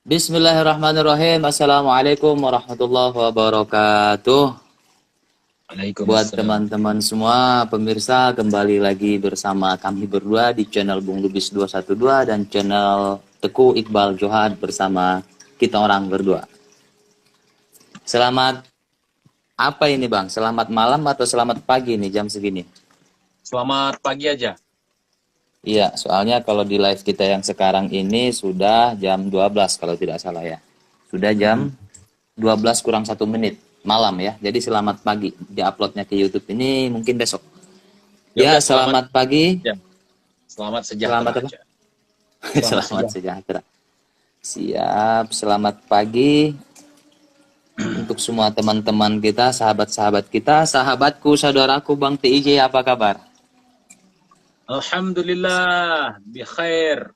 Bismillahirrahmanirrahim. Assalamualaikum warahmatullahi wabarakatuh. Buat Waalaikumsalam. teman-teman semua pemirsa, kembali lagi bersama kami berdua di channel Bung Lubis 212 dan channel Teguh Iqbal Johad bersama kita orang berdua. Selamat apa ini Bang? Selamat malam atau selamat pagi nih jam segini? Selamat pagi aja. Iya, soalnya kalau di live kita yang sekarang ini sudah jam 12 kalau tidak salah ya. Sudah jam 12 kurang 1 menit malam ya. Jadi selamat pagi. Di uploadnya ke YouTube ini mungkin besok. Ya Ya, udah selamat selamat pagi. ya. Selamat sejahtera Selamat apa? aja. Selamat Selamat sejahtera. sejahtera. Siap, selamat pagi untuk semua teman-teman kita, sahabat-sahabat kita, sahabatku, saudaraku Bang TIJ, apa kabar? Alhamdulillah, bi khair.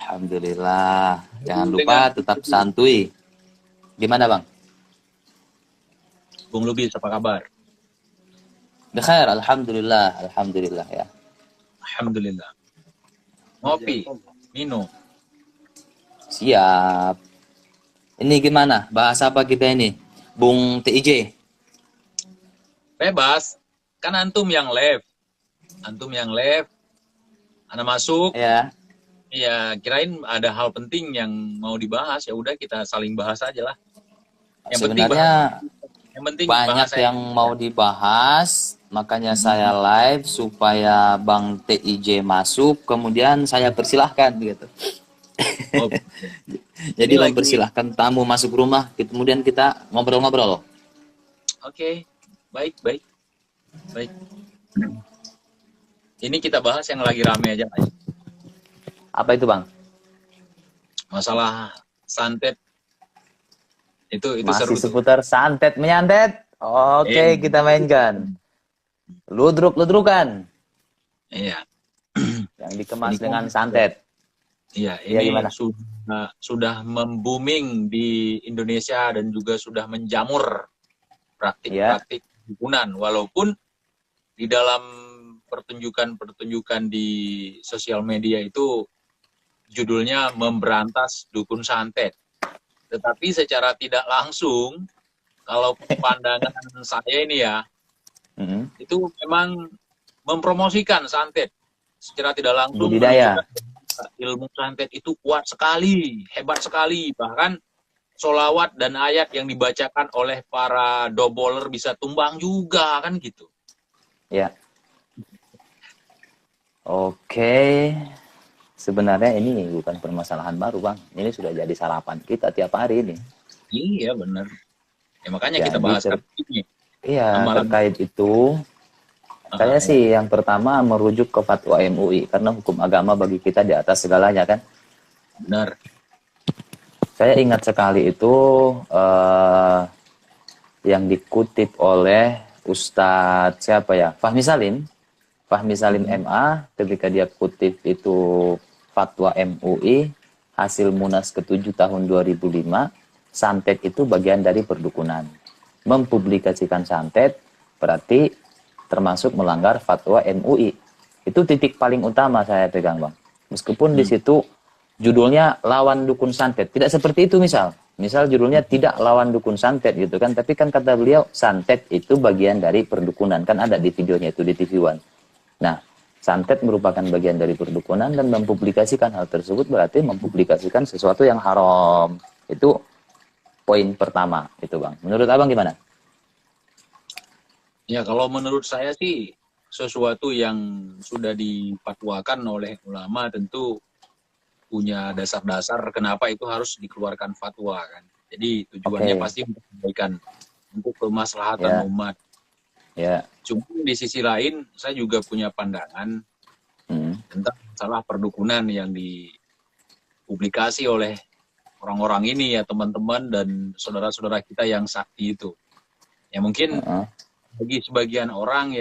Alhamdulillah. Jangan lupa Dengan tetap santuy. Gimana Bang? Bung Lubis apa kabar? Bekhair, alhamdulillah, alhamdulillah ya. Alhamdulillah. Ngopi, minum. Siap. Ini gimana? Bahas apa kita ini? Bung TIJ. Bebas. Kan antum yang live. Antum yang live. Anda masuk. Ya, Ya, kirain ada hal penting yang mau dibahas. Ya udah kita saling bahas aja lah. Yang penting bahas. sebenarnya Yang penting banyak bahasa yang mau dibahas, makanya saya live supaya Bang TIJ masuk, kemudian saya persilahkan gitu. Oh, Jadi ini lagi. mempersilahkan tamu masuk rumah, kemudian kita ngobrol-ngobrol. Oke. Baik, baik, baik. Ini kita bahas yang lagi rame aja, Mas. Apa itu Bang? Masalah santet itu Masih seru tuh. seputar santet menyantet? Iya, Oke, kita mainkan. Ludruk-ludrukan iya. yang Ini dikemas kan, dengan santet. iya, Iya ini gimana? sudah membooming di Indonesia dan juga sudah menjamur Iya. praktik-praktik dukunan. Walaupun di dalam pertunjukan-pertunjukan di sosial media itu judulnya memberantas dukun santet. Tetapi secara tidak langsung, kalau pandangan saya ini ya, Mm-mm. itu memang mempromosikan santet secara tidak langsung, menunjukkan Budidaya. ilmu santet itu kuat sekali, hebat sekali, bahkan solawat dan ayat yang dibacakan oleh para doboler bisa tumbang juga kan gitu. Ya. Oke. Sebenarnya ini bukan permasalahan baru, Bang. Ini sudah jadi sarapan kita tiap hari ini. Iya benar. Ya makanya kita Jadi bahas ini. iya, Malam. terkait itu saya Ya. sih yang pertama merujuk ke fatwa MUI karena hukum agama bagi kita di atas segalanya kan. Benar. Saya ingat sekali itu yang dikutip oleh Ustadz siapa ya? Fahmi Salim. Fahmi Salim MA ketika dia kutip itu fatwa MUI hasil Munas ke-7 tahun 2005, santet itu bagian dari perdukunan. Mempublikasikan santet berarti termasuk melanggar fatwa MUI. Itu titik paling utama saya pegang, Bang. Meskipun di situ judulnya lawan dukun santet, tidak seperti itu misal judulnya tidak lawan dukun santet gitu kan, tapi kan kata beliau santet itu bagian dari perdukunan, kan ada di videonya itu di TV One. Nah, santet merupakan bagian dari perdukunan dan mempublikasikan hal tersebut berarti mempublikasikan sesuatu yang haram. Itu poin pertama itu, Bang. Menurut Abang gimana? Ya kalau menurut saya sih sesuatu yang sudah dipatwakan oleh ulama tentu punya dasar-dasar kenapa itu harus dikeluarkan fatwa kan. Jadi tujuannya Oke. pasti untuk kebaikan, untuk kemaslahatan Ya, umat. ya. Cuma di sisi lain saya juga punya pandangan Hmm. tentang masalah perdukunan yang dipublikasi oleh orang-orang ini ya teman-teman dan saudara-saudara kita yang sakti itu. Ya mungkin Uh-uh. bagi sebagian orang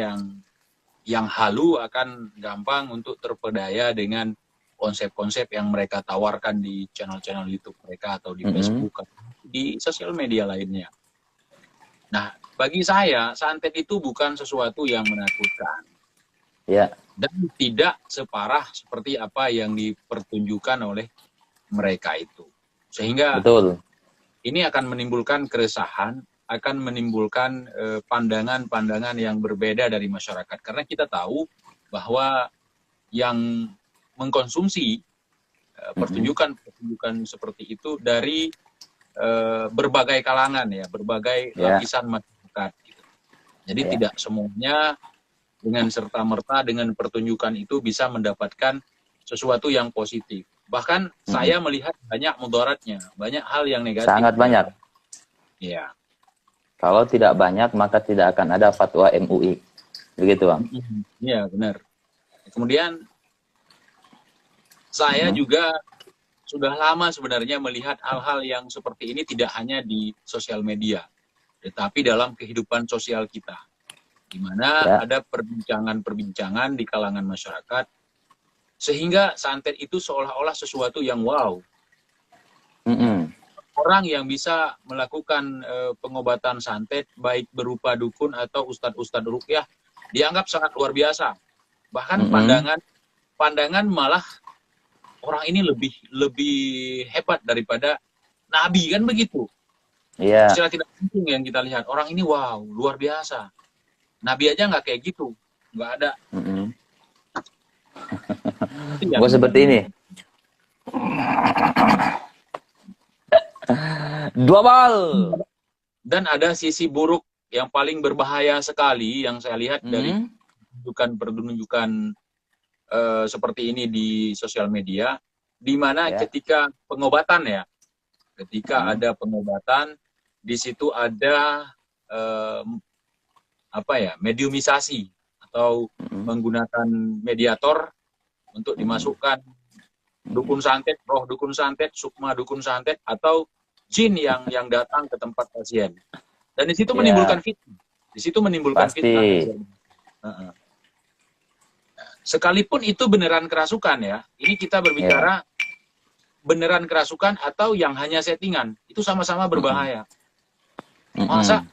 yang halu akan gampang untuk terpedaya dengan konsep-konsep yang mereka tawarkan di channel-channel YouTube mereka atau di Mm-mm. Facebook atau di sosial media lainnya. Nah, bagi saya santet itu bukan sesuatu yang menakutkan Ya, dan tidak separah seperti apa yang dipertunjukkan oleh mereka itu. Sehingga Betul. ini akan menimbulkan keresahan, akan menimbulkan pandangan-pandangan yang berbeda dari masyarakat. Karena kita tahu bahwa yang mengkonsumsi pertunjukan-pertunjukan seperti itu dari berbagai kalangan ya, berbagai Ya. lapisan masyarakat. Gitu. Jadi Ya. tidak semuanya dengan serta-merta dengan pertunjukan itu bisa mendapatkan sesuatu yang positif. Bahkan saya melihat banyak mudaratnya, banyak hal yang negatif. Sangat banyak. Ya. Kalau tidak banyak, maka tidak akan ada fatwa MUI. Begitu, Bang. Iya, benar. Kemudian saya juga sudah lama sebenarnya melihat hal-hal yang seperti ini tidak hanya di sosial media, tetapi dalam kehidupan sosial kita, di mana ada perbincangan-perbincangan di kalangan masyarakat, sehingga santet itu seolah-olah sesuatu yang wow. Orang yang bisa melakukan pengobatan santet, baik berupa dukun atau ustadz-ustadz ruqyah, dianggap sangat luar biasa. Bahkan pandangan malah orang ini lebih hebat daripada nabi, kan begitu. Iya. Secara tidak langsung yang kita lihat, orang ini wow, luar biasa. Nabi aja nggak kayak gitu, nggak ada. Gue seperti ini. 2 bal. Dan ada sisi buruk yang paling berbahaya sekali yang saya lihat dari pertunjukan seperti ini di sosial media, di mana ketika pengobatan ya, ketika ada pengobatan, di situ ada mediumisasi atau menggunakan mediator untuk dimasukkan dukun santet, roh dukun santet, sukma dukun santet, atau jin yang datang ke tempat pasien. Dan di situ menimbulkan fitnah. Di situ menimbulkan fitnah. Sekalipun itu beneran kerasukan ya, ini kita berbicara beneran kerasukan atau yang hanya settingan, itu sama-sama berbahaya. Masa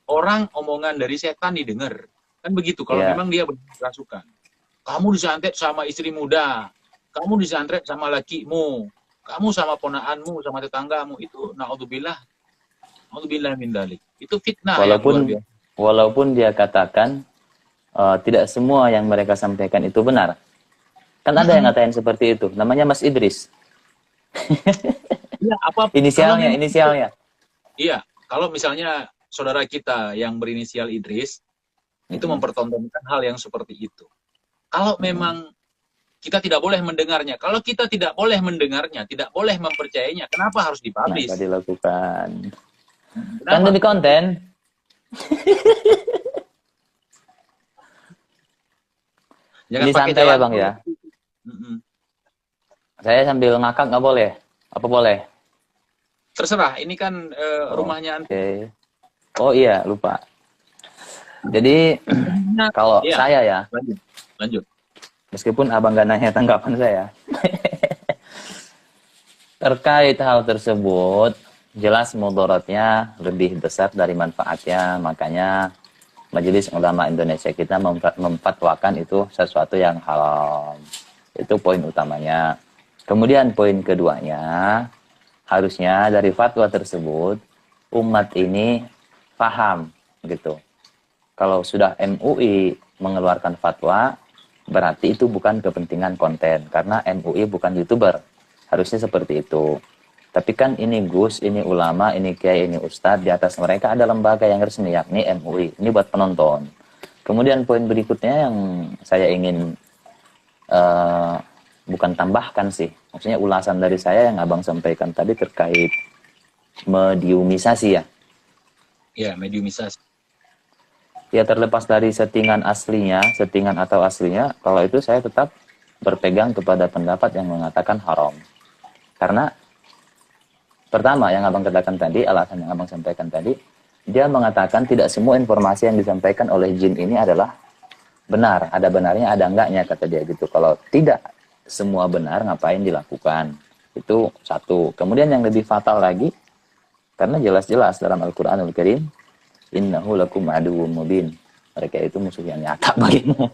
orang omongan dari setan didengar? Kan begitu, kalau memang dia beneran kerasukan. Kamu disantet sama istri muda, kamu disantet sama lakimu, kamu sama ponaanmu, sama tetanggamu, itu na'udzubillah min dzalik. Itu fitnah. Walaupun dia katakan tidak semua yang mereka sampaikan itu benar. Kan ada yang ngatain seperti itu. Namanya Mas Idris. Ya, Inisialnya. Iya, kalau misalnya saudara kita yang berinisial Idris, itu mempertontonkan hal yang seperti itu. Kalau memang kita tidak boleh mendengarnya, kalau kita tidak boleh mendengarnya, tidak boleh mempercayainya, kenapa harus dipublish? Kenapa dilakukan? Kan demi konten. Ini santai ya Bang ya. Saya sambil ngakak nggak boleh? Apa boleh? Terserah, ini kan rumahnya. Oke. Oh iya, lupa. Jadi kalau saya ya, lanjut. Meskipun abang gak nanya tanggapan saya, terkait hal tersebut, jelas mudaratnya lebih besar dari manfaatnya. Makanya Majelis Ulama Indonesia kita memfatwakan itu sesuatu yang halal. Itu poin utamanya. Kemudian poin keduanya, harusnya dari fatwa tersebut umat ini paham gitu. Kalau sudah MUI mengeluarkan fatwa, berarti itu bukan kepentingan konten, karena MUI bukan YouTuber. Harusnya seperti itu. Tapi kan ini Gus, ini ulama, ini kiai, ini ustadz, di atas mereka ada lembaga yang resmi, yakni MUI. Ini buat penonton. Kemudian poin berikutnya yang saya ingin bukan tambahkan sih, maksudnya ulasan dari saya yang abang sampaikan tadi terkait mediumisasi ya. Iya, mediumisasi. Ya terlepas dari settingan atau aslinya, kalau itu saya tetap berpegang kepada pendapat yang mengatakan haram. Karena pertama yang abang katakan tadi, alasan yang abang sampaikan tadi, dia mengatakan tidak semua informasi yang disampaikan oleh jin ini adalah benar. Ada benarnya, ada enggaknya, kata dia gitu. Kalau tidak semua benar, ngapain dilakukan? Itu satu. Kemudian yang lebih fatal lagi, karena jelas-jelas dalam Al-Quranul Karim, innahu lakum aduwwum mubin. Mereka itu musuh yang nyata bagimu.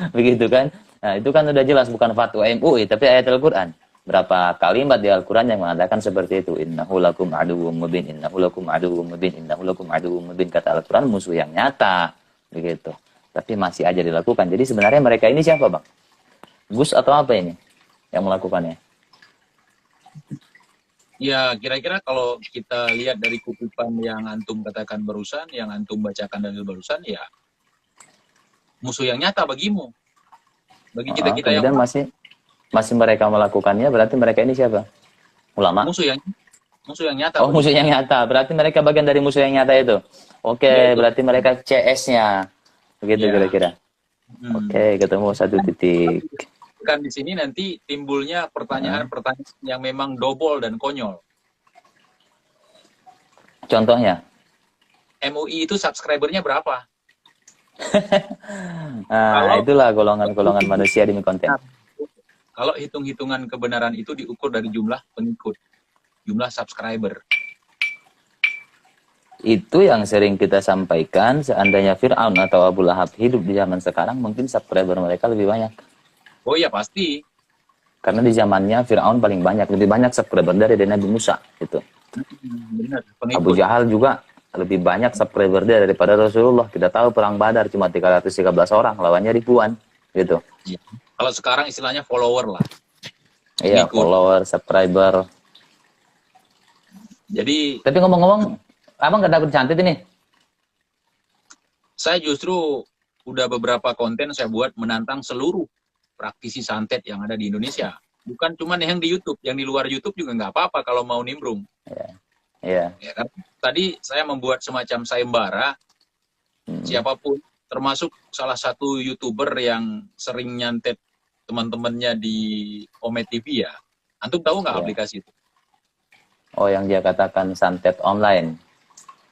Begitu kan? Nah, itu kan udah jelas bukan fatwa MUI, tapi ayat Al-Quran. berapa kalimat di Al-Quran yang mengatakan seperti itu. Innahu lakum aduwwum mubin, innahu lakum aduwwum mubin, innahu lakum aduwwum mubin. Kata Al-Quran musuh yang nyata. Begitu. Tapi masih aja dilakukan. Jadi sebenarnya mereka ini siapa, Bang? Gus atau apa ini yang melakukannya? Ya, kira-kira kalau kita lihat dari kutipan yang antum katakan barusan, yang antum bacakan dari barusan, ya musuh yang nyata bagimu. Bagi kita-kita yang Kemudian masih mereka melakukannya, berarti mereka ini siapa? Ulama? musuh yang nyata. Oh, musuh yang nyata. Berarti mereka bagian dari musuh yang nyata itu. Oke, Ya, itu. berarti mereka CS-nya. Begitu Ya. kira-kira. Oke, ketemu satu titik. Kan di sini nanti timbulnya pertanyaan-pertanyaan yang memang dobol dan konyol. Contohnya? MUI itu subscribernya berapa? Nah, itulah golongan-golongan manusia demi konten. Kalau hitung-hitungan kebenaran itu diukur dari jumlah pengikut, jumlah subscriber. Itu yang sering kita sampaikan, seandainya Fir'aun atau Abu Lahab hidup di zaman sekarang, mungkin subscriber mereka lebih banyak. Oh iya pasti. Karena di zamannya Fir'aun paling banyak, lebih banyak subscriber dari Nabi Musa. Gitu. Benar, Abu Jahal juga lebih banyak subscriber dia daripada Rasulullah. Kita tahu perang Badar cuma 313 orang, lawannya ribuan. Gitu. Ya. Kalau sekarang istilahnya follower lah. Iya, follower, subscriber. Jadi, tapi ngomong-ngomong, abang gak takut cantik ini? Saya justru udah beberapa konten saya buat menantang seluruh praktisi santet yang ada di Indonesia. Bukan cuma yang di YouTube, yang di luar YouTube juga nggak apa-apa kalau mau nimbrung. Iya. Ya, kan? Tadi saya membuat semacam sayembara, siapapun, termasuk salah satu YouTuber yang sering nyantet teman-temannya di Omet TV ya. Antum tahu nggak aplikasi itu? Oh, yang dia katakan santet online.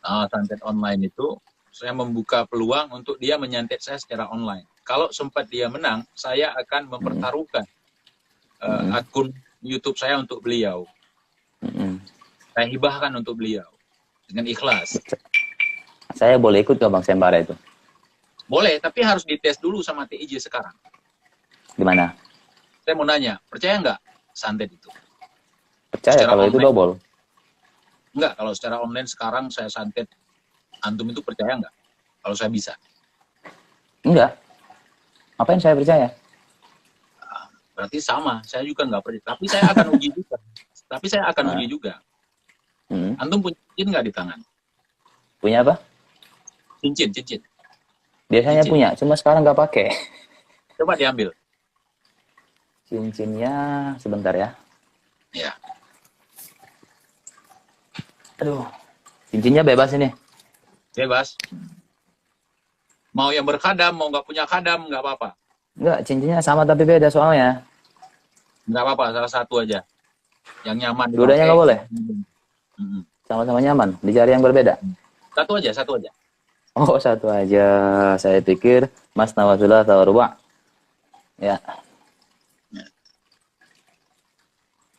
Nah, santet online itu, saya membuka peluang untuk dia menyantet saya secara online. Kalau sempat dia menang, saya akan mempertaruhkan akun YouTube saya untuk beliau. Saya hibahkan untuk beliau dengan ikhlas. Saya boleh ikut ke Bang Sembara itu? Boleh, tapi harus dites dulu sama TIJ sekarang. Gimana? Saya mau nanya, percaya nggak santet itu? Percaya secara kalau online, itu double? Enggak, kalau secara online sekarang saya santet, antum itu percaya nggak? Kalau saya bisa? Enggak. Apa yang saya percaya? Berarti sama, saya juga nggak percaya. Tapi saya akan uji juga. Uji juga. Antum punya cincin nggak di tangan? Punya apa? Cincin. Biasanya cincin. Punya, cuma sekarang nggak pakai. Coba diambil. Cincinnya sebentar ya. Ya. Aduh, cincinnya bebas ini. Bebas. Mau yang berkhadam, mau nggak punya khadam, nggak apa-apa. Enggak, cincinnya sama tapi beda soalnya. Nggak apa-apa, salah satu aja. Yang nyaman. Dua-duanya nggak boleh? Sama-sama nyaman, dicari yang berbeda? Satu aja. Oh, satu aja. Saya pikir Mas Nawazullah atau Ruba. Ya.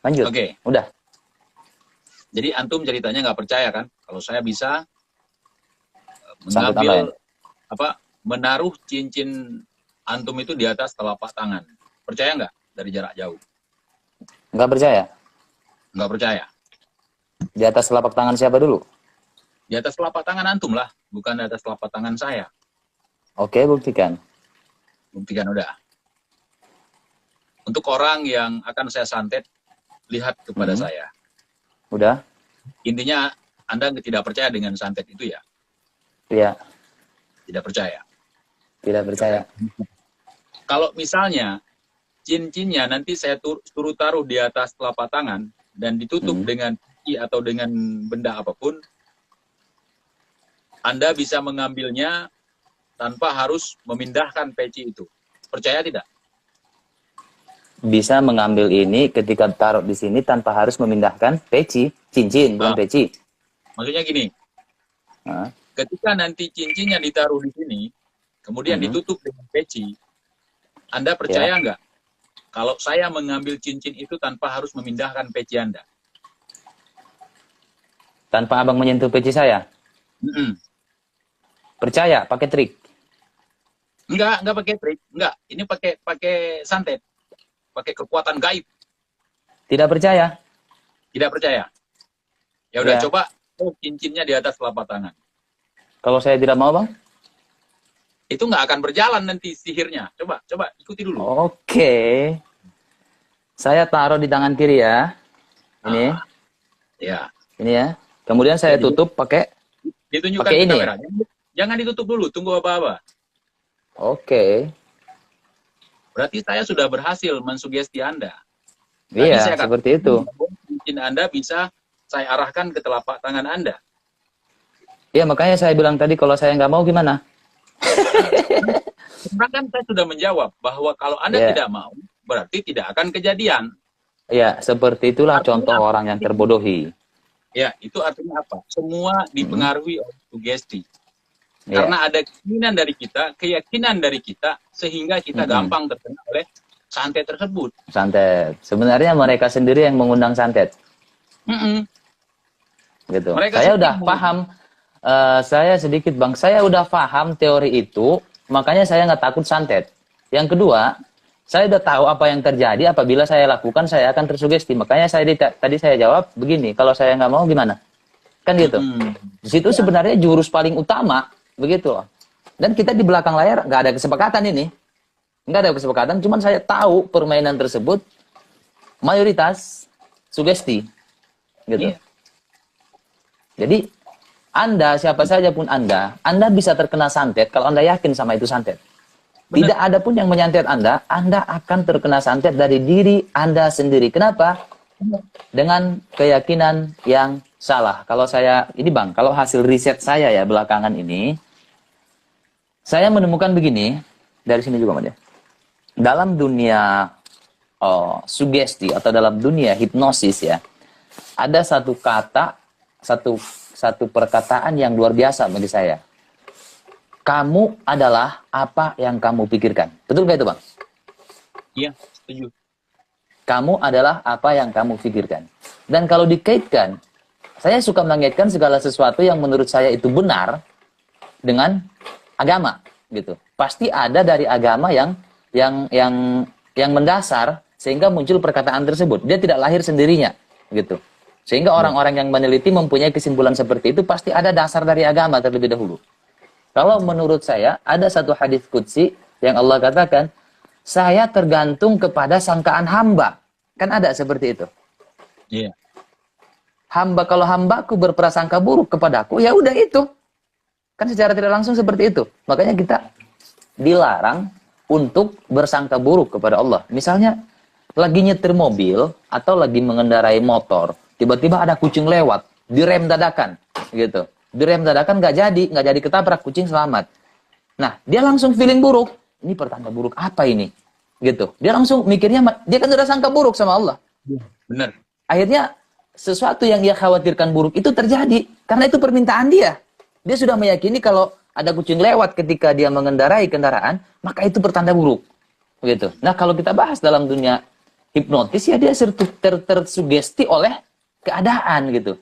Lanjut. Oke. Udah. Jadi antum ceritanya nggak percaya kan? Kalau saya bisa mengambil menaruh cincin antum itu di atas telapak tangan. Percaya nggak dari jarak jauh? Nggak percaya? Nggak percaya. Di atas telapak tangan siapa dulu? Di atas telapak tangan antum lah, bukan di atas telapak tangan saya. Oke, buktikan. Buktikan udah. Untuk orang yang akan saya santet, lihat kepada saya. Udah. Intinya Anda tidak percaya dengan santet itu ya? Iya. Tidak percaya. Tidak percaya. Kalau misalnya cincinnya nanti saya suruh taruh di atas telapak tangan dan ditutup dengan atau dengan benda apapun, Anda bisa mengambilnya tanpa harus memindahkan peci itu. Percaya tidak? Bisa mengambil ini ketika taruh di sini tanpa harus memindahkan peci, cincin, bukan peci. Maksudnya gini, ketika nanti cincinnya ditaruh di sini, kemudian ditutup dengan peci, Anda percaya nggak? Kalau saya mengambil cincin itu tanpa harus memindahkan peci Anda. Tanpa abang menyentuh peci saya? Percaya, pakai trik? Enggak pakai trik. Enggak, ini pakai santet. Pakai kekuatan gaib. Tidak percaya. Tidak percaya. Ya udah Ya. coba cincinnya di atas telapak tangan. Kalau saya tidak mau, Bang? Itu nggak akan berjalan nanti sihirnya. Coba ikuti dulu. Oke. Saya taruh di tangan kiri ya. Ini. Ah, ya. Ini ya. Kemudian saya tutup pakai Ditunjukkan pakai ke ini. kamera. Jangan ditutup dulu, tunggu apa-apa. Oke. Berarti saya sudah berhasil mensugesti Anda. Iya, saya seperti itu. Cincin Anda bisa saya arahkan ke telapak tangan Anda. Iya, makanya saya bilang tadi kalau saya nggak mau gimana? Sekarang kan saya sudah menjawab bahwa kalau Anda Ya. tidak mau, berarti tidak akan kejadian. Iya, seperti itulah Artinya contoh apa? orang yang terbodohi. Ya, itu artinya apa? Semua dipengaruhi oleh sugesti. Iya. Karena ada keyakinan dari kita, sehingga kita gampang terkena oleh santet tersebut. Santet. Sebenarnya mereka sendiri yang mengundang santet. Mm-mm. Gitu. Mereka Saya sendiri udah yang paham. Saya sedikit Bang, saya udah paham teori itu, makanya saya nggak takut santet. Yang kedua, saya udah tahu apa yang terjadi apabila saya lakukan, saya akan tersugesti. Makanya tadi saya jawab begini, kalau saya nggak mau gimana? Kan gitu. Di situ sebenarnya jurus paling utama, begitu loh. Dan kita di belakang layar nggak ada kesepakatan ini. Nggak ada kesepakatan, cuman saya tahu permainan tersebut mayoritas sugesti. Gitu. Iya. Jadi, Anda, siapa saja pun Anda bisa terkena santet kalau Anda yakin sama itu santet. Benar. Tidak ada pun yang menyantet Anda akan terkena santet dari diri Anda sendiri. Kenapa? Dengan keyakinan yang salah. Kalau saya, ini Bang, kalau hasil riset saya ya belakangan ini, saya menemukan begini, dari sini juga Mas ya. Dalam dunia sugesti atau dalam dunia hipnosis ya, ada satu kata, satu perkataan yang luar biasa bagi saya. Kamu adalah apa yang kamu pikirkan. Betul nggak itu, Bang? Iya, setuju. Kamu adalah apa yang kamu pikirkan. Dan kalau dikaitkan, saya suka mengaitkan segala sesuatu yang menurut saya itu benar dengan agama, gitu. Pasti ada dari agama yang mendasar sehingga muncul perkataan tersebut. Dia tidak lahir sendirinya, gitu. Sehingga orang-orang yang meneliti mempunyai kesimpulan seperti itu pasti ada dasar dari agama terlebih dahulu. Kalau menurut saya, ada satu hadis qudsi yang Allah katakan, saya tergantung kepada sangkaan hamba. Kan ada seperti itu. Iya. Kalau hambaku berprasangka buruk kepadaku, ya udah itu. Kan secara tidak langsung seperti itu. Makanya kita dilarang untuk bersangka buruk kepada Allah. Misalnya, lagi nyetir mobil atau lagi mengendarai motor, tiba-tiba ada kucing lewat, direm dadakan, gitu. Direm dadakan nggak jadi ketabrak, kucing selamat. Nah, dia langsung feeling buruk. Ini pertanda buruk apa ini? Gitu. Dia langsung mikirnya, dia kan sudah sangka buruk sama Allah. Benar. Akhirnya, sesuatu yang dia khawatirkan buruk itu terjadi. Karena itu permintaan dia. Dia sudah meyakini kalau ada kucing lewat ketika dia mengendarai kendaraan, maka itu pertanda buruk. Gitu. Nah, kalau kita bahas dalam dunia hipnotis, ya dia tersugesti oleh keadaan gitu.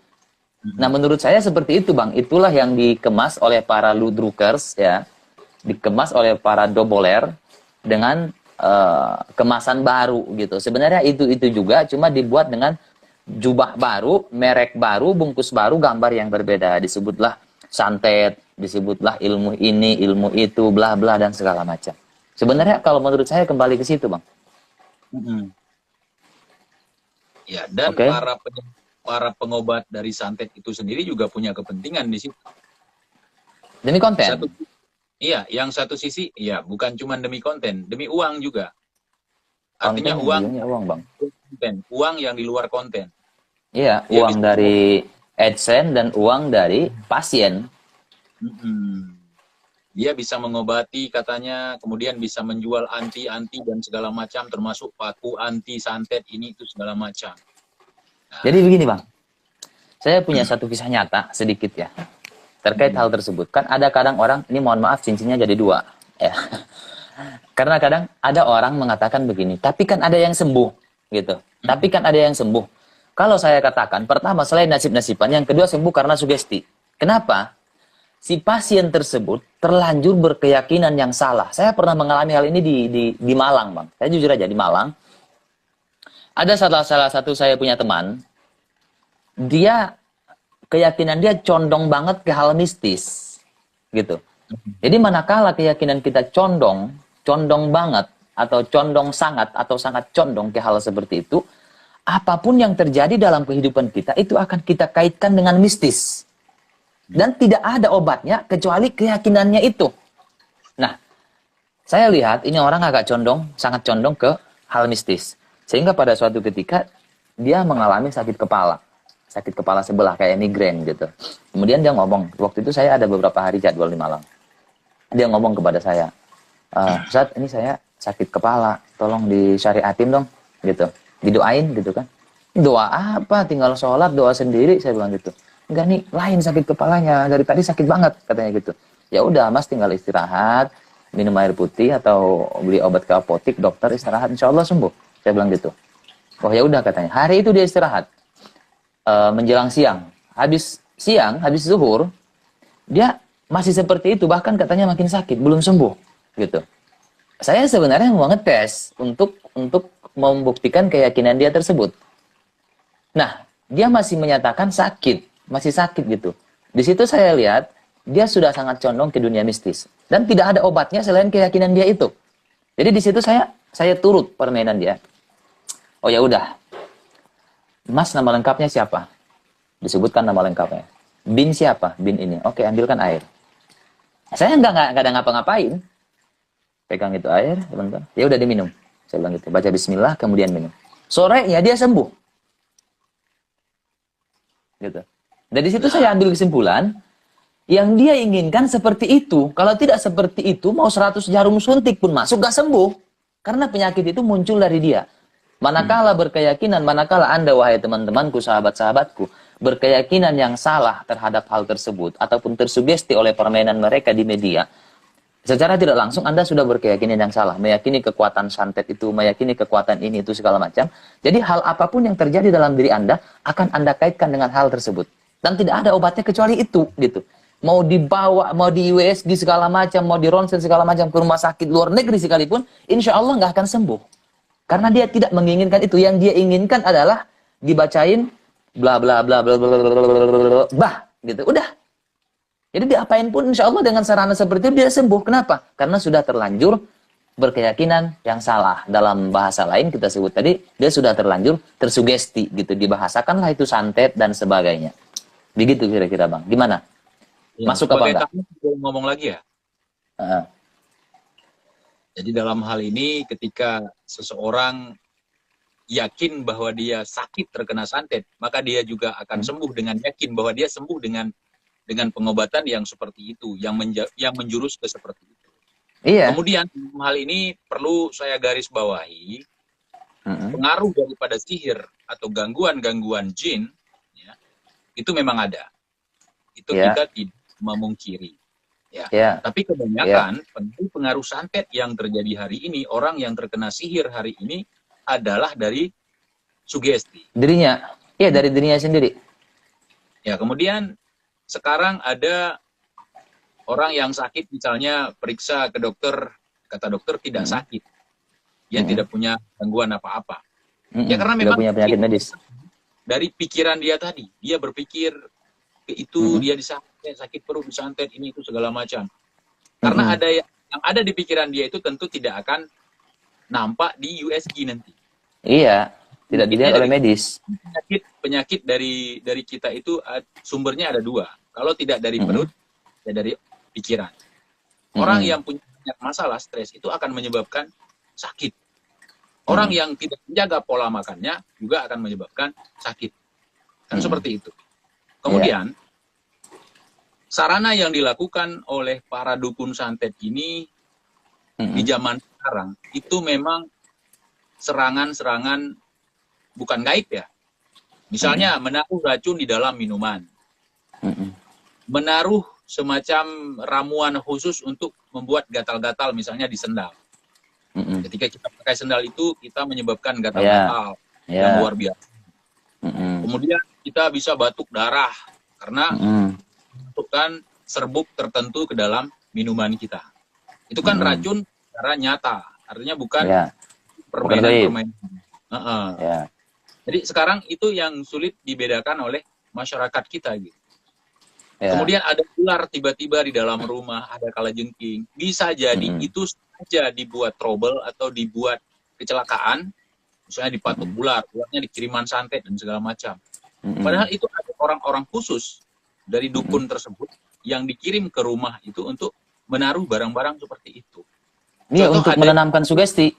Nah, menurut saya seperti itu, Bang. Itulah yang dikemas oleh para ludrukers, ya. Dikemas oleh para doboler dengan kemasan baru, gitu. Sebenarnya itu juga, cuma dibuat dengan jubah baru, merek baru, bungkus baru, gambar yang berbeda. Disebutlah santet, disebutlah ilmu ini, ilmu itu, bla bla dan segala macam. Sebenarnya kalau menurut saya kembali ke situ, Bang. Ya, dan Oke. para pengobat dari santet itu sendiri juga punya kepentingan di situ. Demi konten. Iya, yang satu sisi, ya bukan cuma demi konten, demi uang juga. Artinya Konten uang, Bang. Uang yang di luar konten. Iya, Dia uang bisa dari AdSense dan uang dari pasien. Dia bisa mengobati katanya, kemudian bisa menjual anti dan segala macam, termasuk paku anti santet ini itu segala macam. Nah, Jadi begini, Bang. Saya punya satu kisah nyata sedikit ya. Terkait hal tersebut. Kan ada kadang orang, ini mohon maaf cincinnya jadi dua. Ya. Karena kadang ada orang mengatakan begini, tapi kan ada yang sembuh. Gitu. Tapi kan ada yang sembuh. Kalau saya katakan, pertama selain nasib-nasiban, yang kedua sembuh karena sugesti. Kenapa? Si pasien tersebut terlanjur berkeyakinan yang salah. Saya pernah mengalami hal ini di Malang, Bang. Saya jujur aja, di Malang. Ada salah satu saya punya teman, dia keyakinan dia condong banget ke hal mistis, gitu. Jadi manakala keyakinan kita condong banget, atau condong sangat, atau sangat condong ke hal seperti itu, apapun yang terjadi dalam kehidupan kita, itu akan kita kaitkan dengan mistis. Dan tidak ada obatnya, kecuali keyakinannya itu. Nah, saya lihat ini orang agak condong, sangat condong ke hal mistis. Sehingga pada suatu ketika, dia mengalami sakit kepala. Sakit kepala sebelah, kayak migrain gitu. Kemudian dia ngomong, waktu itu saya ada beberapa hari jadwal di Malang. Dia ngomong kepada saya, Ustaz, ini saya sakit kepala, tolong disyariatin dong, gitu. Didoain gitu kan. Doa apa? Tinggal sholat, doa sendiri, saya bilang gitu. Enggak nih, lain sakit kepalanya, dari tadi sakit banget, katanya gitu. Ya udah, Mas tinggal istirahat, minum air putih atau beli obat ke apotik, dokter istirahat, insya Allah sembuh. Saya bilang gitu. Oh ya udah katanya. Hari itu dia istirahat. Menjelang siang. Habis zuhur, dia masih seperti itu, bahkan katanya makin sakit, belum sembuh, gitu. Saya sebenarnya mau ngetes untuk membuktikan keyakinan dia tersebut. Nah, dia masih menyatakan masih sakit gitu. Di situ saya lihat dia sudah sangat condong ke dunia mistis dan tidak ada obatnya selain keyakinan dia itu. Jadi di situ saya turut permainan dia. Oh ya udah, Mas nama lengkapnya siapa? Disebutkan nama lengkapnya. Bin siapa? Bin ini. Oke, ambilkan air. Saya nggak ada ngapa-ngapain. Pegang itu air, sebentar. Ya udah diminum. Saya bilang gitu. Baca Bismillah, kemudian minum. Sorenya dia sembuh. Gitu. Dari situ saya ambil kesimpulan, yang dia inginkan seperti itu. Kalau tidak seperti itu, mau 100 jarum suntik pun masuk, gak sembuh. Karena penyakit itu muncul dari dia. Manakala berkeyakinan, manakala Anda, wahai teman-temanku, sahabat-sahabatku, berkeyakinan yang salah terhadap hal tersebut, ataupun tersugesti oleh permainan mereka di media, secara tidak langsung Anda sudah berkeyakinan yang salah, meyakini kekuatan santet itu, meyakini kekuatan ini, itu segala macam. Jadi hal apapun yang terjadi dalam diri Anda, akan Anda kaitkan dengan hal tersebut. Dan tidak ada obatnya kecuali itu, gitu. Mau dibawa, mau di USG segala macam, mau di ronsen segala macam, ke rumah sakit luar negeri sekalipun, insya Allah nggak akan sembuh. Karena dia tidak menginginkan itu. Yang dia inginkan adalah dibacain bla bla bla bla bla bla bla bah gitu. Udah. Jadi diapain pun insya Allah dengan sarana seperti itu dia sembuh. Kenapa? Karena sudah terlanjur berkeyakinan yang salah. Dalam bahasa lain kita sebut tadi, dia sudah terlanjur tersugesti gitu. Dibahasakanlah itu santet dan sebagainya. Begitu kira-kira Bang. Gimana? Ya, masuk apa enggak? Ngomong lagi ya. Jadi dalam hal ini ketika seseorang yakin bahwa dia sakit terkena santet, maka dia juga akan sembuh dengan yakin bahwa dia sembuh dengan pengobatan yang seperti itu, yang menjurus ke seperti itu. Iya. Kemudian hal ini perlu saya garis bawahi, pengaruh daripada sihir atau gangguan-gangguan jin, ya, itu memang ada. Itu kita tidak memungkiri. Ya. Tapi kebanyakan pengaruh santet yang terjadi hari ini, orang yang terkena sihir hari ini adalah dari sugesti. Dirinya, dari dirinya sendiri. Ya, kemudian sekarang ada orang yang sakit, misalnya periksa ke dokter, kata dokter tidak sakit, dia tidak punya gangguan apa-apa. Ya karena memang punya penyakit medis. Dari pikiran dia tadi, dia berpikir itu dia disantet, sakit perut disantet ini itu segala macam. Karena ada yang ada di pikiran dia itu tentu tidak akan nampak di USG nanti. Iya, tidak dilihat oleh medis. Penyakit dari kita itu sumbernya ada dua. Kalau tidak dari perut, ya dari pikiran. Orang yang punya banyak masalah stres itu akan menyebabkan sakit. Orang yang tidak menjaga pola makannya juga akan menyebabkan sakit. Kan seperti itu. Kemudian, sarana yang dilakukan oleh para dukun santet ini di zaman sekarang, itu memang serangan-serangan bukan gaib ya. Misalnya menaruh racun di dalam minuman. Menaruh semacam ramuan khusus untuk membuat gatal-gatal misalnya di sendal. Ketika kita pakai sendal itu, kita menyebabkan gatal-gatal yang luar biasa. Kemudian kita bisa batuk darah karena memasukkan serbuk tertentu ke dalam minuman kita. Itu kan racun secara nyata, artinya bukan permainan-permainan. Heeh. Ya. Jadi sekarang itu yang sulit dibedakan oleh masyarakat kita gitu. Ya. Kemudian ada ular tiba-tiba di dalam rumah, ada kalajengking. Bisa jadi itu saja dibuat trouble atau dibuat kecelakaan, misalnya dipatuk ular, ularnya dikiriman santet dan segala macam. Padahal itu ada orang-orang khusus dari dukun tersebut yang dikirim ke rumah itu untuk menaruh barang-barang seperti itu. Iya, Contoh untuk ada, menanamkan sugesti.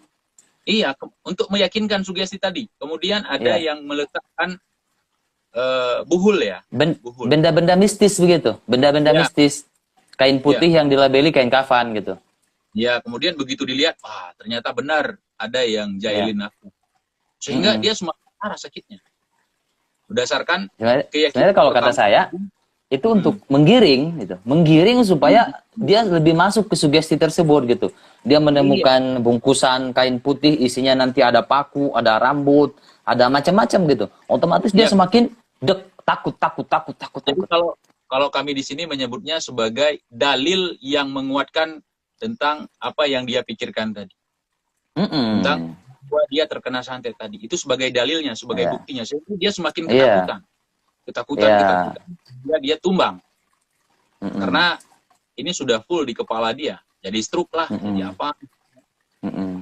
iya, untuk meyakinkan sugesti tadi. Kemudian ada Iya. yang meletakkan buhul ya, buhul. Benda-benda mistis begitu, benda-benda Ya, mistis. Kain ya, putih yang dilabeli kain kafan gitu. ya. Kemudian begitu dilihat, ternyata benar ada yang Ya. jahilin aku, sehingga dia semakin parah sakitnya. Berdasarkan Sebenarnya keyakinan kalau kata pertama. saya itu untuk menggiring gitu, menggiring supaya dia lebih masuk ke sugesti tersebut gitu. Dia Iya, menemukan bungkusan kain putih isinya nanti ada paku, ada rambut, ada macam-macam gitu. Otomatis dia iya. semakin takut, takut, takut, takut, Jadi takut. kalau kami di sini menyebutnya sebagai dalil yang menguatkan tentang apa yang dia pikirkan tadi, tentang bahwa dia terkena santet tadi. Itu sebagai dalilnya, sebagai Iya, buktinya. Sehingga dia semakin iya, ketakutan, ketakutan, iya. ketakutan. Dia tumbang karena ini sudah full di kepala dia. Jadi stroke lah, jadi apa?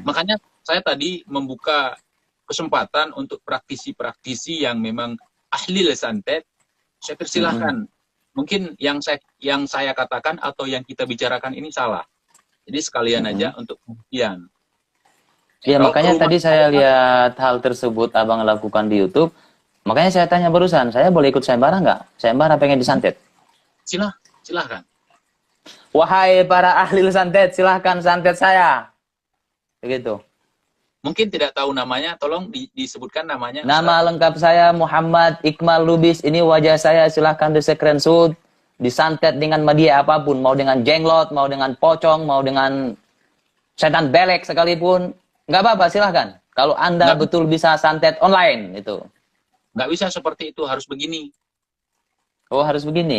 Makanya saya tadi membuka kesempatan untuk praktisi-praktisi yang memang ahli santet. Saya persilahkan. Mungkin yang saya katakan atau yang kita bicarakan ini salah. Jadi sekalian aja untuk pembuktian. Ya, Kalau ke makanya rumah tadi saya lihat hal tersebut abang lakukan di YouTube. Makanya saya tanya barusan, saya boleh ikut sayembara nggak? Sayembara pengen disantet. silahkan. Wahai para ahli santet, silahkan santet saya. Begitu. Mungkin tidak tahu namanya, tolong disebutkan namanya, Ustaz. Nama lengkap saya Muhammad Iqmal Lubis. Ini wajah saya, silahkan di screenshot. Disantet dengan media apapun. Mau dengan jenglot, mau dengan pocong, mau dengan setan belek sekalipun. Nggak apa-apa, silahkan. Kalau Anda Nggak, betul bisa santet online, itu. nggak bisa seperti itu, harus begini. Oh, harus begini.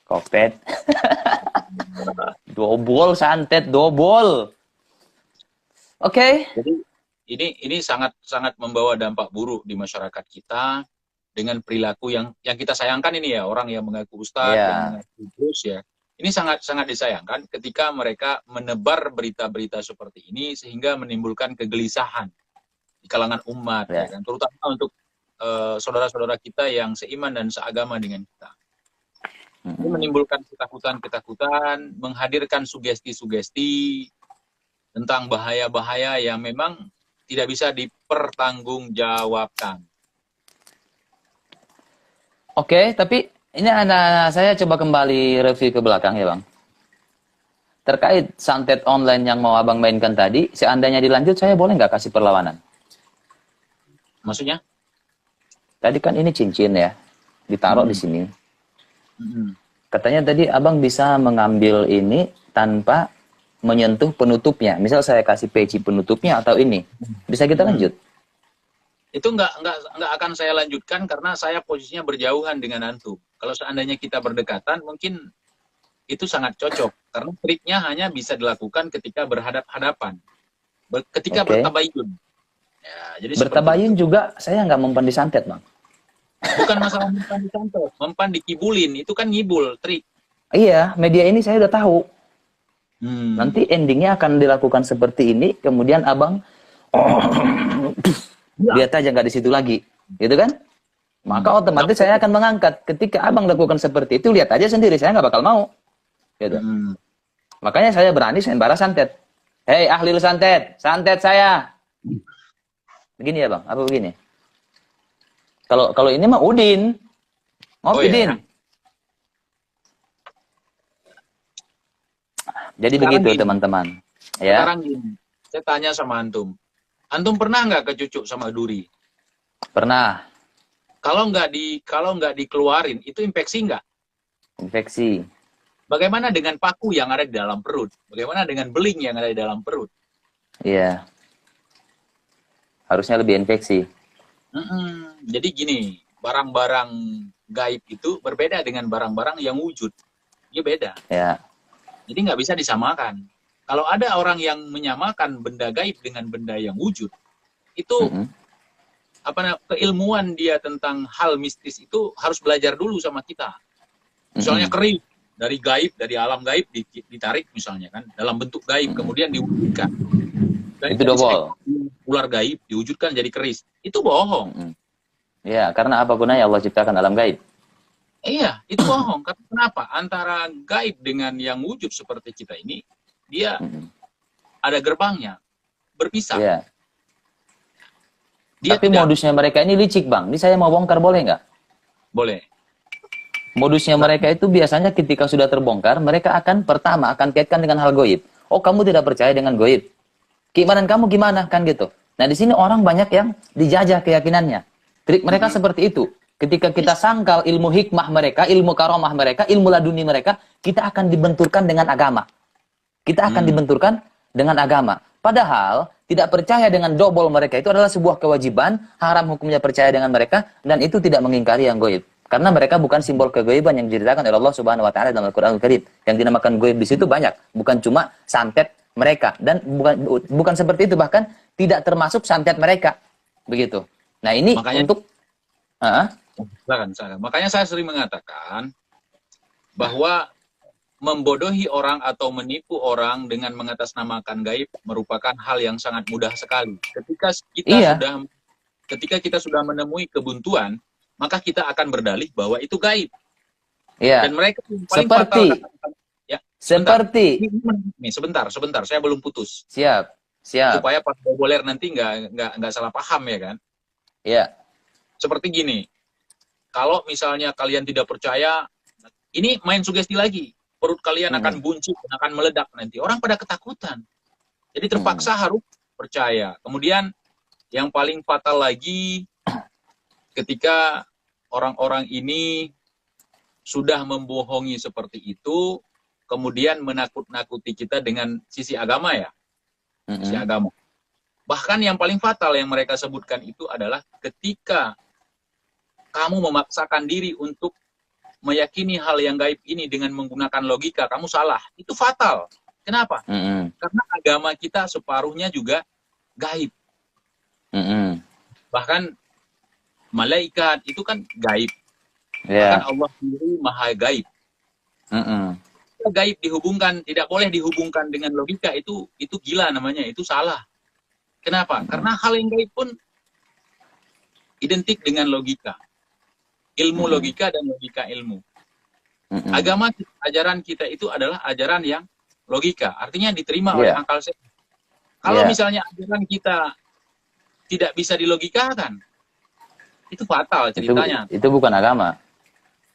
Kopet. Dobol santet, dobol. Oke. Jadi ini sangat sangat membawa dampak buruk di masyarakat kita dengan perilaku yang kita sayangkan ini ya, orang yang mengaku ustadz, yang mengaku Gus ya. Ini sangat sangat disayangkan ketika mereka menebar berita-berita seperti ini sehingga menimbulkan kegelisahan di kalangan umat ya kan, terutama untuk saudara-saudara kita yang seiman dan seagama dengan kita. Ini menimbulkan ketakutan-ketakutan, menghadirkan sugesti-sugesti tentang bahaya-bahaya yang memang tidak bisa dipertanggungjawabkan. Oke, tapi ini saya coba kembali review ke belakang ya Bang. Terkait santet online yang mau Abang mainkan tadi, seandainya dilanjut saya boleh nggak kasih perlawanan? Maksudnya? Tadi kan ini cincin ya, ditaruh di sini. Katanya tadi Abang bisa mengambil ini tanpa menyentuh penutupnya. Misal saya kasih peci penutupnya atau ini, bisa kita lanjut? Itu nggak akan saya lanjutkan karena saya posisinya berjauhan dengan antum. Kalau seandainya kita berdekatan, mungkin itu sangat cocok karena triknya hanya bisa dilakukan ketika berhadap-hadapan, ketika bertabayun. Ya, jadi bertabayun juga saya nggak mempan disantet Bang. Bukan masalah mempan disantet, mempan dikibulin itu kan ngibul trik. Iya, media ini saya udah tahu. Nanti endingnya akan dilakukan seperti ini, kemudian Abang lihat aja nggak di situ lagi, gitu kan? Maka otomatis saya akan mengangkat. Ketika Abang lakukan seperti itu, lihat aja sendiri, saya nggak bakal mau. Gitu. Makanya saya berani sayembara santet. Hei ahli santet, santet saya. Begini ya Bang, apa begini? Kalau ini mah Udin, ngopi Din. Jadi sekarang begitu teman-teman. Ya. Sekarang gini, saya tanya sama antum. Antum pernah nggak kecucuk sama duri? Pernah. Kalau nggak dikeluarin, itu infeksi nggak? Infeksi. Bagaimana dengan paku yang ada di dalam perut? Bagaimana dengan beling yang ada di dalam perut? Iya. Harusnya lebih infeksi. Jadi gini, barang-barang gaib itu berbeda dengan barang-barang yang wujud. Dia beda. Ya. Jadi nggak bisa disamakan. kalau ada orang yang menyamakan benda gaib dengan benda yang wujud, itu keilmuan dia tentang hal mistis itu harus belajar dulu sama kita. Misalnya keris dari gaib, dari alam gaib ditarik misalnya kan dalam bentuk gaib, kemudian diwujudkan. Dan itu dobol. Ular gaib diwujudkan jadi keris. Itu bohong. Ya, karena apa gunanya Allah ciptakan alam gaib? Iya, itu bohong. Kenapa? Antara gaib dengan yang wujud seperti kita ini, dia ada gerbangnya, berpisah. Iya. Dia modusnya mereka ini licik, Bang. Ini saya mau bongkar, boleh nggak? Boleh. Modusnya mereka itu biasanya ketika sudah terbongkar, mereka akan pertama akan kaitkan dengan hal goib. Oh, kamu tidak percaya dengan goib. Keimanan kamu gimana? Kan gitu. Nah, di sini orang banyak yang dijajah keyakinannya. Trik mereka seperti itu. Ketika kita sangkal ilmu hikmah mereka, ilmu karomah mereka, ilmu laduni mereka, kita akan dibenturkan dengan agama. Kita akan dibenturkan dengan agama. Padahal, tidak percaya dengan dobol mereka itu adalah sebuah kewajiban, haram hukumnya percaya dengan mereka, dan itu tidak mengingkari yang goib. Karena mereka bukan simbol kegoiban yang diceritakan oleh Allah Subhanahu wa taala dalam Al-Qur'anul Karim. Yang dinamakan goib di situ banyak, bukan cuma santet mereka, dan bukan seperti itu, bahkan tidak termasuk santet mereka. Begitu. Nah, ini makanya, untuk makanya saya sering mengatakan bahwa membodohi orang atau menipu orang dengan mengatasnamakan gaib merupakan hal yang sangat mudah sekali. Ketika kita sudah menemui kebuntuan, maka kita akan berdalih bahwa itu gaib. Iya. Dan mereka yang paling fatal, sebentar, saya belum putus. Siap. Supaya Pak Boler nanti nggak salah paham ya kan? Iya. Seperti gini, kalau misalnya kalian tidak percaya, ini main sugesti lagi. Perut kalian akan buncit, akan meledak nanti. Orang pada ketakutan. Jadi terpaksa harus percaya. Kemudian yang paling fatal lagi, ketika orang-orang ini sudah membohongi seperti itu, kemudian menakut-nakuti kita dengan sisi agama ya. Sisi agama. Bahkan yang paling fatal yang mereka sebutkan itu adalah ketika kamu memaksakan diri untuk meyakini hal yang gaib ini dengan menggunakan logika, kamu salah. Itu fatal. Kenapa? Karena agama kita separuhnya juga gaib. Bahkan malaikat itu kan gaib. Bahkan Allah sendiri maha gaib. Gaib dihubungkan, tidak boleh dihubungkan dengan logika, itu gila namanya, itu salah. Kenapa? Karena hal yang gaib pun identik dengan logika. Ilmu logika dan logika ilmu. Agama, ajaran kita itu adalah ajaran yang logika. Artinya diterima oleh akal sehat. Kalau misalnya ajaran kita tidak bisa dilogikakan, itu fatal ceritanya. Itu bukan agama.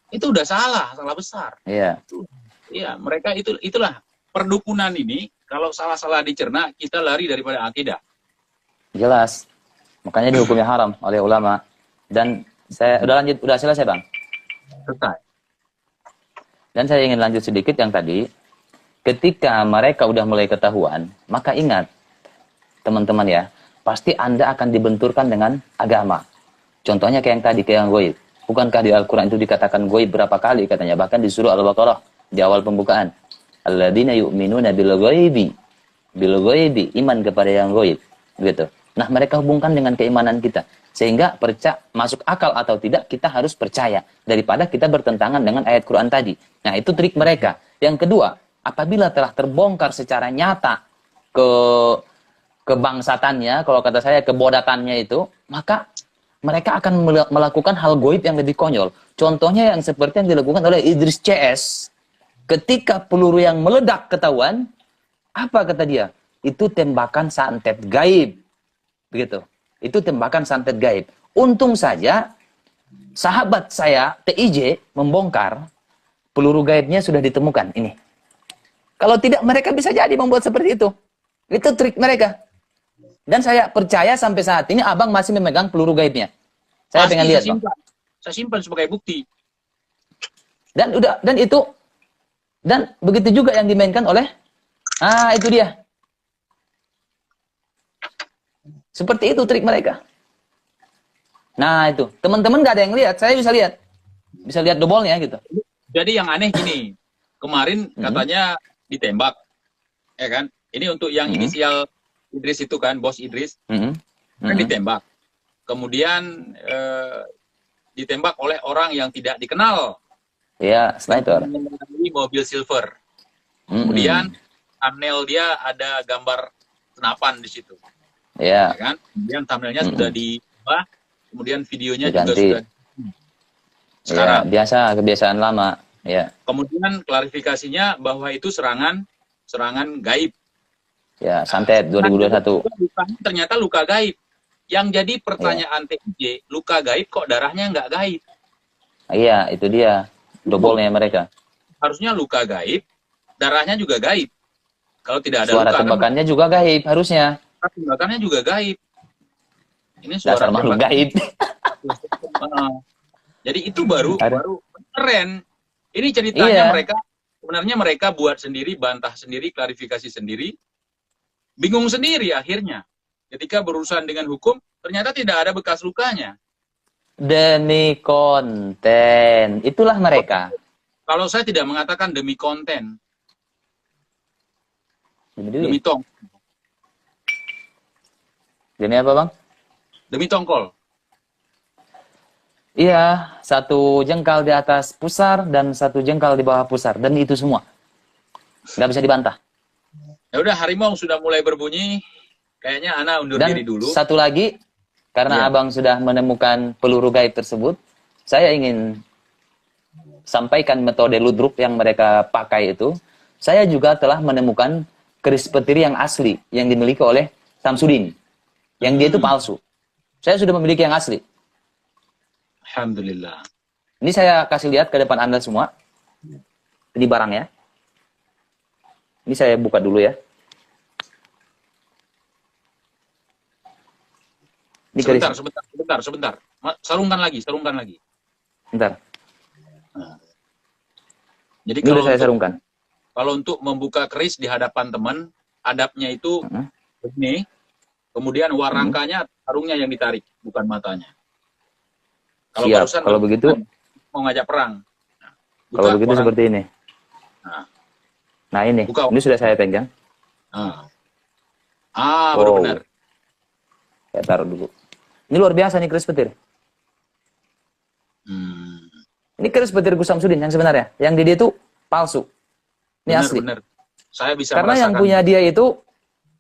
Itu udah salah besar. Iya. Iya, mereka itulah perdukunan ini. Kalau salah-salah dicerna, kita lari daripada akidah. Jelas. Makanya dihukumnya haram oleh ulama. Dan saya udah selesai, Bang. Selesai. Dan saya ingin lanjut sedikit yang tadi. Ketika mereka udah mulai ketahuan, maka ingat, teman-teman ya, pasti Anda akan dibenturkan dengan agama. Contohnya kayak yang tadi, kayak yang goib. Bukankah di Al-Quran itu dikatakan goib berapa kali katanya? Bahkan di surah Al-Baqarah, di awal pembukaan. Alladzina yu'minuna bil ghaibi. Bil ghaibi, iman kepada yang goib. Gitu. Nah, mereka hubungkan dengan keimanan kita. Sehingga masuk akal atau tidak, kita harus percaya. Daripada kita bertentangan dengan ayat Quran tadi. Nah, itu trik mereka. Yang kedua, apabila telah terbongkar secara nyata kebangsatannya, kalau kata saya kebodatannya itu, maka mereka akan melakukan hal goib yang lebih konyol. Contohnya yang seperti yang dilakukan oleh Idris CS. Ketika peluru yang meledak ketahuan, apa kata dia? Itu tembakan santet gaib. Begitu. Itu tembakan santet gaib. Untung saja sahabat saya TIJ membongkar peluru gaibnya sudah ditemukan ini. Kalau tidak mereka bisa jadi membuat seperti itu. Itu trik mereka. Dan saya percaya sampai saat ini abang masih memegang peluru gaibnya. Saya pengen lihat, Bang. Saya simpan sebagai bukti. Dan begitu juga yang dimainkan oleh itu dia. Seperti itu trik mereka. Nah, itu. Teman-teman nggak ada yang lihat, saya bisa lihat. Bisa lihat dobolnya gitu. Jadi yang aneh gini, kemarin katanya ditembak. Ya kan? Ini untuk yang inisial Idris itu kan, Bos Idris, kan ditembak. Kemudian ditembak oleh orang yang tidak dikenal. Iya, sniper. Mengendarai mobil silver. Kemudian thumbnail dia ada gambar senapan di situ. Iya. Ya kan? Kemudian thumbnailnya sudah diubah, kemudian videonya juga Diganti. sudah sekarang. Ya, biasa kebiasaan lama. Ya. Kemudian klarifikasinya bahwa itu serangan gaib. Ya, santet 2021. Lukanya ternyata luka gaib. Yang jadi pertanyaan TJ, luka gaib kok darahnya nggak gaib? Iya, itu dia. Dobolnya mereka. Harusnya luka gaib, darahnya juga gaib. Kalau tidak ada Suara luka, tembakannya juga gaib harusnya. kan tembakannya juga gaib. Ini Dasar suara makhluk tembakan. gaib. Jadi itu baru keren. Ini ceritanya sebenarnya mereka buat sendiri, bantah sendiri, klarifikasi sendiri. Bingung sendiri akhirnya. Ketika berurusan dengan hukum, ternyata tidak ada bekas lukanya. Demi konten. Itulah mereka. Kalau saya tidak mengatakan demi konten, Demi tong, Demi apa, Bang? demi tongkol. Iya, satu jengkal di atas pusar dan satu jengkal di bawah pusar. Dan itu semua. Nggak bisa dibantah. Ya udah, harimau sudah mulai berbunyi. Kayaknya Ana undur Dan diri dulu. satu lagi, karena Abang sudah menemukan peluru gaib tersebut, saya ingin sampaikan metode ludruk yang mereka pakai itu. Saya juga telah menemukan keris petir yang asli, yang dimiliki oleh Samsudin. Yang dia itu palsu. Saya sudah memiliki yang asli. Alhamdulillah. Ini saya kasih lihat ke depan Anda semua. Ini barangnya. Ini saya buka dulu ya. Ini Sebentar. Sarungkan lagi. Bentar. Nah. Jadi Ini udah saya sarungkan. Kalau untuk membuka keris di hadapan teman, adabnya itu begini, kemudian warangkanya, sarungnya yang ditarik, bukan matanya. Kalau Siap. barusan Kalau begitu, mau ngajak perang. Nah, kalau begitu seperti ini. Nah ini, ini sudah saya pegang. Baru benar. Saya taruh dulu. Ini luar biasa nih keris petir. Ini keris petir Gus Samsudin yang sebenarnya. Yang di dia itu palsu. Ini asli. Benar. Saya bisa Karena yang punya dia itu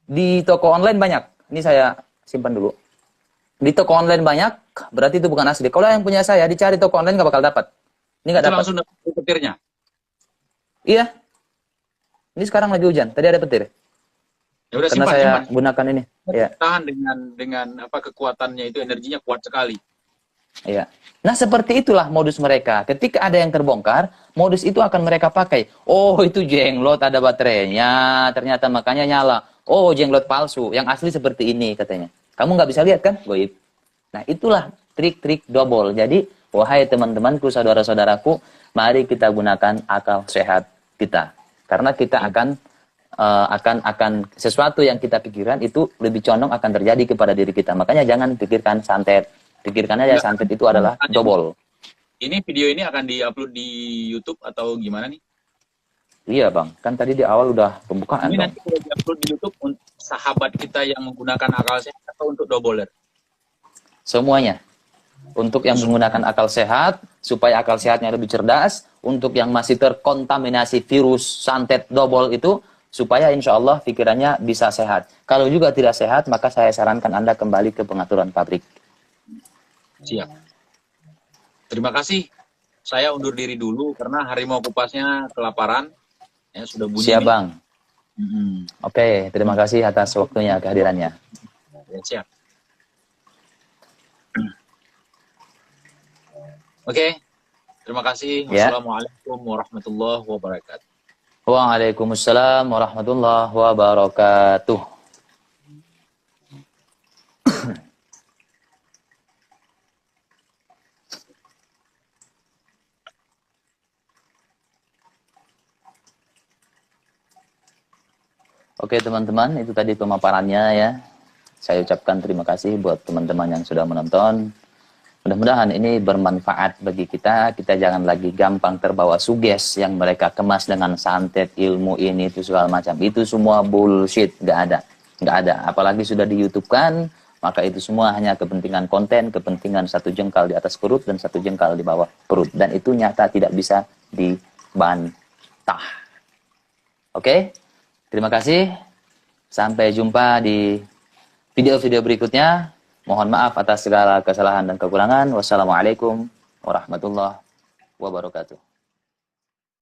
di toko online banyak. Ini saya simpan dulu. Di toko online banyak, berarti itu bukan asli. Kalau yang punya saya dicari toko online nggak bakal dapat. Ini nggak dapat. Langsung dapat petirnya. Iya. Ini sekarang lagi hujan. Tadi ada petir. Ya udah, karena saya gunakan ini. Ya. Tahan dengan apa kekuatannya itu, energinya kuat sekali. Iya. Nah, seperti itulah modus mereka. Ketika ada yang terbongkar, modus itu akan mereka pakai. Oh, itu jenglot ada baterainya. Ternyata makanya nyala. Oh, jenglot palsu. Yang asli seperti ini katanya. Kamu nggak bisa lihat kan? Goib. Nah, itulah trik-trik double. Jadi, wahai teman-temanku, saudara-saudaraku, mari kita gunakan akal sehat kita. Karena kita akan sesuatu yang kita pikirkan itu lebih condong akan terjadi kepada diri kita. Makanya jangan pikirkan santet. Pikirkan aja santet itu adalah double. Ini video ini akan diupload di YouTube atau gimana nih? Iya Bang, kan tadi di awal udah pembukaan. Ini nanti kalau diupload di YouTube untuk sahabat kita yang menggunakan akal sehat atau untuk doubler? Semuanya. Untuk yang menggunakan akal sehat, supaya akal sehatnya lebih cerdas. Untuk yang masih terkontaminasi virus santet double itu, supaya insya Allah pikirannya bisa sehat. Kalau juga tidak sehat, maka saya sarankan Anda kembali ke pengaturan pabrik. Siap. Terima kasih. Saya undur diri dulu karena harimau kupasnya kelaparan. Ya, sudah bunyi. Siap, nih. Bang. Oke, terima kasih atas waktunya, kehadirannya. Ya, siap. Oke. Terima kasih. Ya. Wassalamualaikum warahmatullahi wabarakatuh. Waalaikumsalam warahmatullahi wabarakatuh. Oke teman-teman, itu tadi pemaparannya ya. Saya ucapkan terima kasih buat teman-teman yang sudah menonton. Mudah-mudahan ini bermanfaat bagi kita. Kita jangan lagi gampang terbawa suges yang mereka kemas dengan santet, ilmu ini, itu segala macam. Itu semua bullshit, nggak ada. Nggak ada. Apalagi sudah di YouTube kan, maka itu semua hanya kepentingan konten, kepentingan satu jengkal di atas perut dan satu jengkal di bawah perut. Dan itu nyata tidak bisa dibantah. Oke? Terima kasih. Sampai jumpa di video-video berikutnya. Mohon maaf atas segala kesalahan dan kekurangan. Wassalamualaikum warahmatullahi wabarakatuh.